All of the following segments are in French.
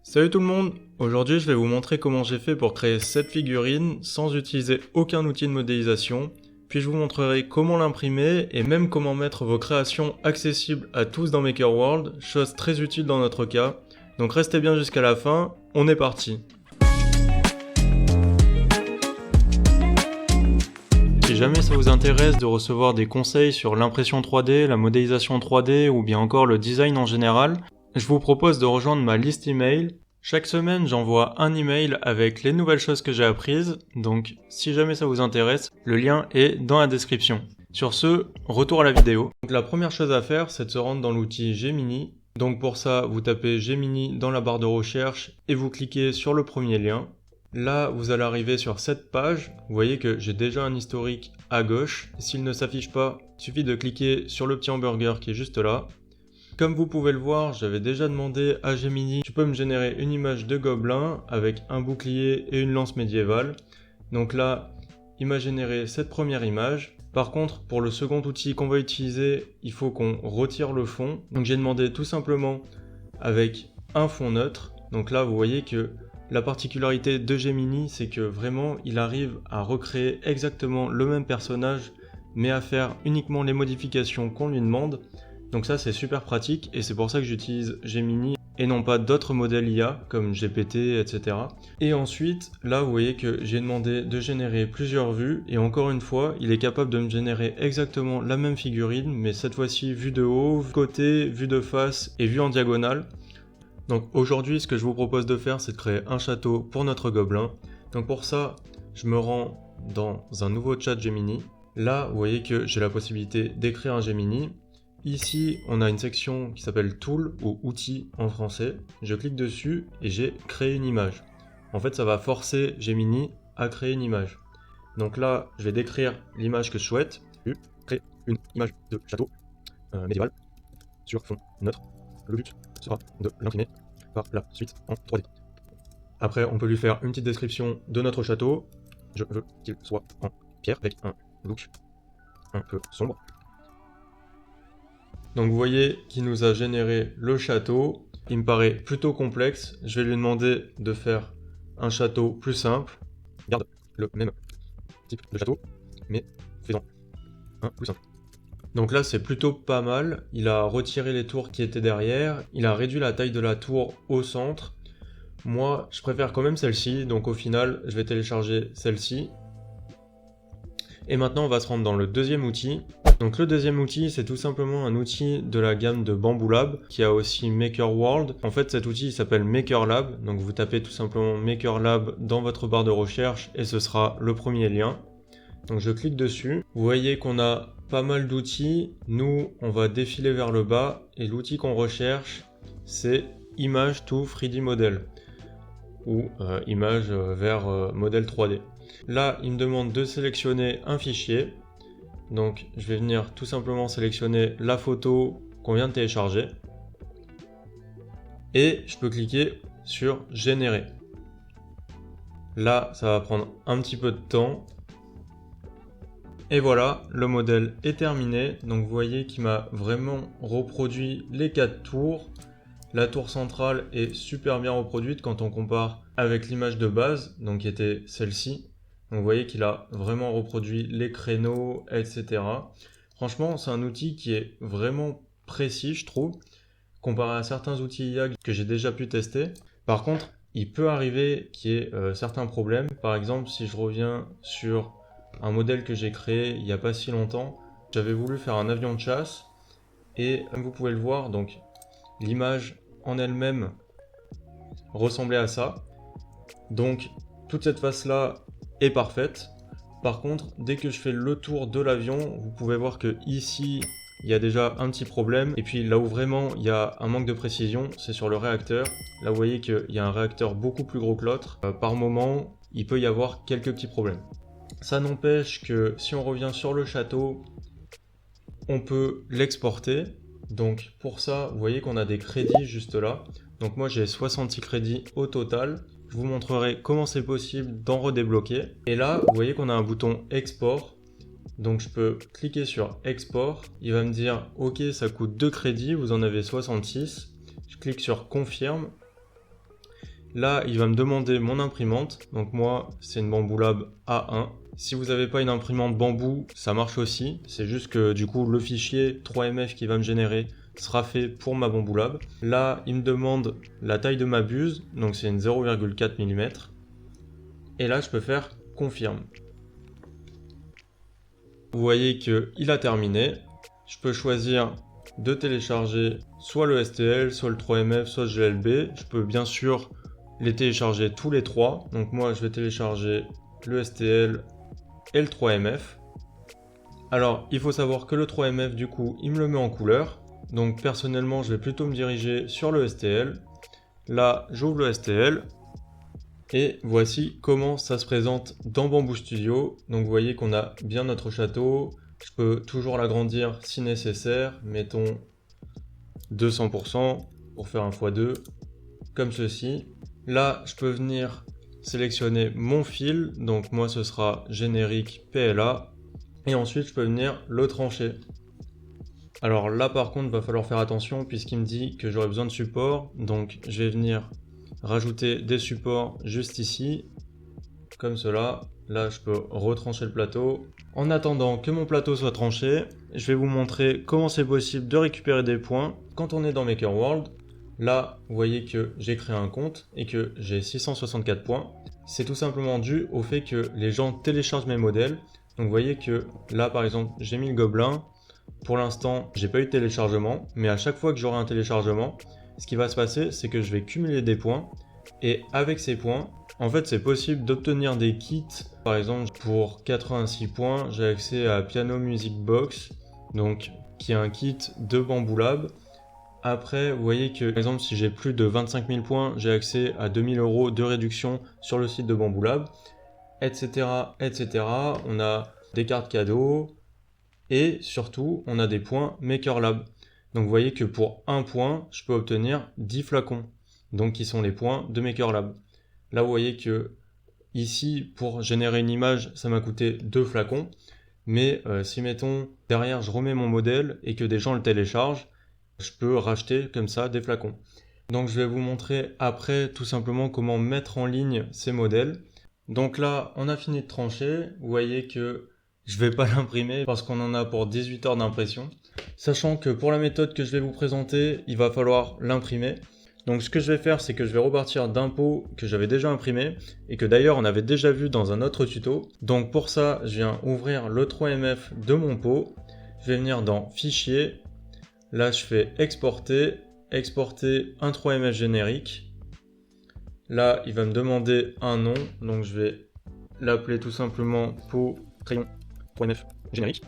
Salut tout le monde! Aujourd'hui je vais vous montrer comment j'ai fait pour créer cette figurine sans utiliser aucun outil de modélisation, puis je vous montrerai comment l'imprimer et même comment mettre vos créations accessibles à tous dans Maker World, chose très utile dans notre cas. Donc restez bien jusqu'à la fin, on est parti! Si jamais ça vous intéresse de recevoir des conseils sur l'impression 3D, la modélisation 3D ou bien encore le design en général, je vous propose de rejoindre ma liste email. Chaque semaine, j'envoie un email avec les nouvelles choses que j'ai apprises, donc si jamais ça vous intéresse, le lien est dans la description. Sur ce, retour à la vidéo. Donc la première chose à faire, c'est de se rendre dans l'outil Gemini. Donc pour ça, vous tapez Gemini dans la barre de recherche et vous cliquez sur le premier lien. Là, vous allez arriver sur cette page. Vous voyez que j'ai déjà un historique à gauche. S'il ne s'affiche pas, il suffit de cliquer sur le petit hamburger qui est juste là. Comme vous pouvez le voir, j'avais déjà demandé à Gemini, tu peux me générer une image de gobelin avec un bouclier et une lance médiévale. Donc là, il m'a généré cette première image. Par contre, pour le second outil qu'on va utiliser, il faut qu'on retire le fond. Donc j'ai demandé tout simplement avec un fond neutre. Donc là, vous voyez que la particularité de Gemini, c'est que vraiment, il arrive à recréer exactement le même personnage, mais à faire uniquement les modifications qu'on lui demande. Donc ça c'est super pratique et c'est pour ça que j'utilise Gemini et non pas d'autres modèles IA comme GPT, etc. Et ensuite, là vous voyez que j'ai demandé de générer plusieurs vues et encore une fois, il est capable de me générer exactement la même figurine mais cette fois-ci vue de haut, vue côté, vue de face et vue en diagonale. Donc aujourd'hui, ce que je vous propose de faire, c'est de créer un château pour notre gobelin. Donc pour ça, je me rends dans un nouveau chat Gemini. Là, vous voyez que j'ai la possibilité d'écrire un Gemini. Ici, on a une section qui s'appelle Tool ou Outils en français. Je clique dessus et j'ai créé une image. En fait, ça va forcer Gemini à créer une image. Donc là, je vais décrire l'image que je souhaite. Créer une image de château médiéval sur fond neutre. Le but sera de l'imprimer par la suite en 3D. Après, on peut lui faire une petite description de notre château. Je veux qu'il soit en pierre avec un look un peu sombre. Donc vous voyez qu'il nous a généré le château. Il me paraît plutôt complexe. Je vais lui demander de faire un château plus simple. Garde le même type de château, mais faisant un plus simple. Donc là c'est plutôt pas mal. Il a retiré les tours qui étaient derrière. Il a réduit la taille de la tour au centre. Moi je préfère quand même celle-ci. Donc au final je vais télécharger celle-ci. Et maintenant on va se rendre dans le deuxième outil. Donc le deuxième outil, c'est tout simplement un outil de la gamme de Bamboo Lab qui a aussi Maker World. En fait, cet outil il s'appelle Maker Lab. Donc vous tapez tout simplement Maker Lab dans votre barre de recherche et ce sera le premier lien. Donc je clique dessus. Vous voyez qu'on a pas mal d'outils. Nous, on va défiler vers le bas et l'outil qu'on recherche, c'est Image to 3D Model ou Image vers modèle 3D. Là, il me demande de sélectionner un fichier. Donc je vais venir tout simplement sélectionner la photo qu'on vient de télécharger et je peux cliquer sur générer. Là ça va prendre un petit peu de temps et voilà, le modèle est terminé. Donc vous voyez qu'il m'a vraiment reproduit les 4 tours. La tour centrale est super bien reproduite quand on compare avec l'image de base, donc qui était celle-ci. Donc vous voyez qu'il a vraiment reproduit les créneaux, etc. Franchement, c'est un outil qui est vraiment précis, je trouve, comparé à certains outils IA que j'ai déjà pu tester. Par contre, il peut arriver qu'il y ait certains problèmes. Par exemple, si je reviens sur un modèle que j'ai créé il n'y a pas si longtemps, j'avais voulu faire un avion de chasse et comme vous pouvez le voir, donc l'image en elle-même ressemblait à ça. Donc toute cette face-là est parfaite. Par contre, dès que je fais le tour de l'avion, vous pouvez voir que ici, il y a déjà un petit problème. Et puis là où vraiment il y a un manque de précision, c'est sur le réacteur. Là, vous voyez qu'il y a un réacteur beaucoup plus gros que l'autre. Par moment, il peut y avoir quelques petits problèmes. Ça n'empêche que si on revient sur le château, on peut l'exporter. Donc pour ça, vous voyez qu'on a des crédits juste là. Donc moi, j'ai 66 crédits au total. Je vous montrerai comment c'est possible d'en redébloquer. Et là, vous voyez qu'on a un bouton export. Donc je peux cliquer sur export. Il va me dire ok, ça coûte 2 crédits, vous en avez 66. Je clique sur confirme. Là, il va me demander mon imprimante. Donc moi, c'est une Bambu Lab A1. Si vous n'avez pas une imprimante bambou, ça marche aussi. C'est juste que du coup, le fichier 3MF qui va me générer sera fait pour ma Bambu Lab. Là, il me demande la taille de ma buse. Donc c'est une 0,4 mm. Et là, je peux faire confirme. Vous voyez qu'il a terminé. Je peux choisir de télécharger soit le STL, soit le 3MF, soit le GLB. Je peux bien sûr les télécharger tous les trois. Donc moi, je vais télécharger le STL et le 3MF. Alors, il faut savoir que le 3MF, du coup, il me le met en couleur. Donc personnellement, je vais plutôt me diriger sur le STL. Là, j'ouvre le STL. Et voici comment ça se présente dans Bambu Studio. Donc vous voyez qu'on a bien notre château. Je peux toujours l'agrandir si nécessaire. Mettons 200% pour faire un x2, comme ceci. Là, je peux venir sélectionner mon fil. Donc moi, ce sera générique PLA. Et ensuite, je peux venir le trancher. Alors là, par contre, il va falloir faire attention puisqu'il me dit que j'aurai besoin de support. Donc je vais venir rajouter des supports juste ici, comme cela. Là, je peux retrancher le plateau. En attendant que mon plateau soit tranché, je vais vous montrer comment c'est possible de récupérer des points quand on est dans Maker World. Là, vous voyez que j'ai créé un compte et que j'ai 664 points. C'est tout simplement dû au fait que les gens téléchargent mes modèles. Donc vous voyez que là, par exemple, j'ai mis le gobelin. Pour l'instant, j'ai pas eu de téléchargement, mais à chaque fois que j'aurai un téléchargement, ce qui va se passer, c'est que je vais cumuler des points, et avec ces points, en fait, c'est possible d'obtenir des kits. Par exemple, pour 86 points, j'ai accès à Piano Music Box, donc qui est un kit de Bambu Lab. Après, vous voyez que, par exemple, si j'ai plus de 25 000 points, j'ai accès à 2000 € de réduction sur le site de Bambu Lab, etc., etc. On a des cartes cadeaux, et surtout, on a des points Maker Lab. Donc vous voyez que pour 1 point, je peux obtenir 10 flacons, donc qui sont les points de Maker Lab. Là vous voyez que ici, pour générer une image, ça m'a coûté 2 flacons, mais si mettons derrière je remets mon modèle et que des gens le téléchargent, je peux racheter comme ça des flacons. Donc je vais vous montrer après tout simplement comment mettre en ligne ces modèles. Donc là, on a fini de trancher, vous voyez que je vais pas l'imprimer parce qu'on en a pour 18 heures d'impression. Sachant que pour la méthode que je vais vous présenter, il va falloir l'imprimer. Donc ce que je vais faire, c'est que je vais repartir d'un pot que j'avais déjà imprimé et que d'ailleurs on avait déjà vu dans un autre tuto. Donc pour ça, je viens ouvrir le 3MF de mon pot. Je vais venir dans Fichier. Là, je fais Exporter. Exporter un 3MF générique. Là, il va me demander un nom. Donc je vais l'appeler tout simplement pot crayon 3MF générique.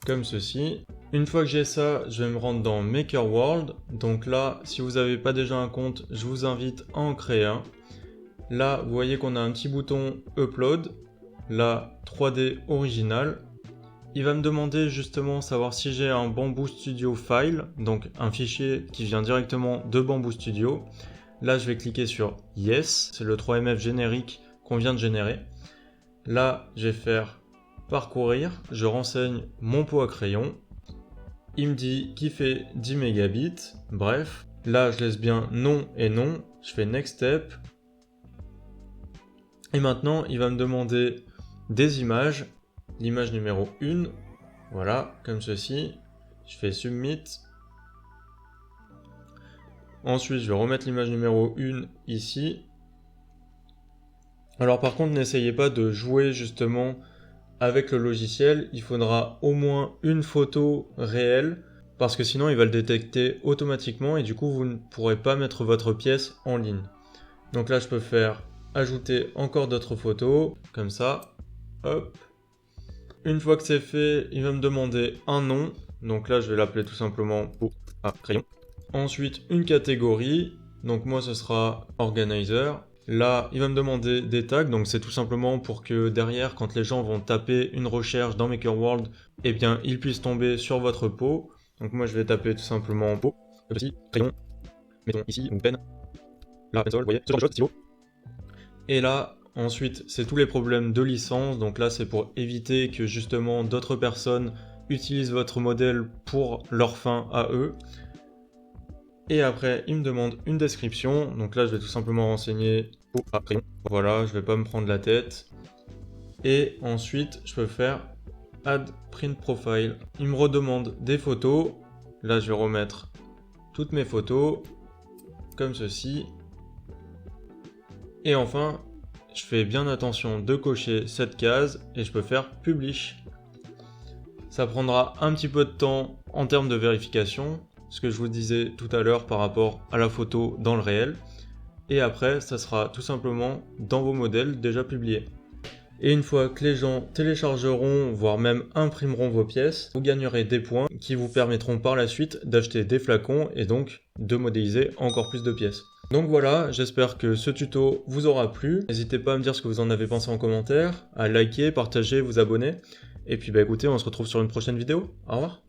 Comme ceci. Une fois que j'ai ça, je vais me rendre dans Maker World. Donc là, si vous n'avez pas déjà un compte, je vous invite à en créer un. Là, vous voyez qu'on a un petit bouton Upload. Là, 3D original. Il va me demander justement savoir si j'ai un Bambu Studio File, donc un fichier qui vient directement de Bambu Studio. Là, je vais cliquer sur Yes, c'est le 3MF générique qu'on vient de générer. Là, je vais faire Parcourir, je renseigne mon pot à crayon. Il me dit qu'il fait 10 mégabits, bref. Là, je laisse bien non et non, je fais Next Step. Et maintenant, il va me demander des images. L'image numéro 1, voilà, comme ceci. Je fais Submit. Ensuite, je vais remettre l'image numéro 1 ici. Alors par contre, n'essayez pas de jouer justement avec le logiciel. Il faudra au moins une photo réelle, parce que sinon il va le détecter automatiquement et du coup vous ne pourrez pas mettre votre pièce en ligne. Donc là, je peux faire ajouter encore d'autres photos, comme ça. Hop. Une fois que c'est fait, il va me demander un nom. Donc là, je vais l'appeler tout simplement pot à crayon. Ensuite, une catégorie. Donc moi, ce sera Organizer. Là, il va me demander des tags. Donc c'est tout simplement pour que derrière, quand les gens vont taper une recherche dans Maker World, eh bien, ils puissent tomber sur votre pot. Donc moi, je vais taper tout simplement pot. Ici, crayon. Mettons ici une peine. Là, pencil, vous voyez, ce genre de choses, stylo. Et là, ensuite, c'est tous les problèmes de licence. Donc là, c'est pour éviter que justement d'autres personnes utilisent votre modèle pour leur fin à eux. Et après, il me demande une description. Donc là, je vais tout simplement renseigner. Voilà, je vais pas me prendre la tête. Et ensuite, je peux faire Add Print Profile. Il me redemande des photos. Là, je vais remettre toutes mes photos, comme ceci. Et enfin, je fais bien attention de cocher cette case et je peux faire Publish. Ça prendra un petit peu de temps en termes de vérification, ce que je vous disais tout à l'heure par rapport à la photo dans le réel. Et après, ça sera tout simplement dans vos modèles déjà publiés. Et une fois que les gens téléchargeront, voire même imprimeront vos pièces, vous gagnerez des points qui vous permettront par la suite d'acheter des flacons et donc de modéliser encore plus de pièces. Donc voilà, j'espère que ce tuto vous aura plu. N'hésitez pas à me dire ce que vous en avez pensé en commentaire, à liker, partager, vous abonner. Et puis bah écoutez, on se retrouve sur une prochaine vidéo. Au revoir.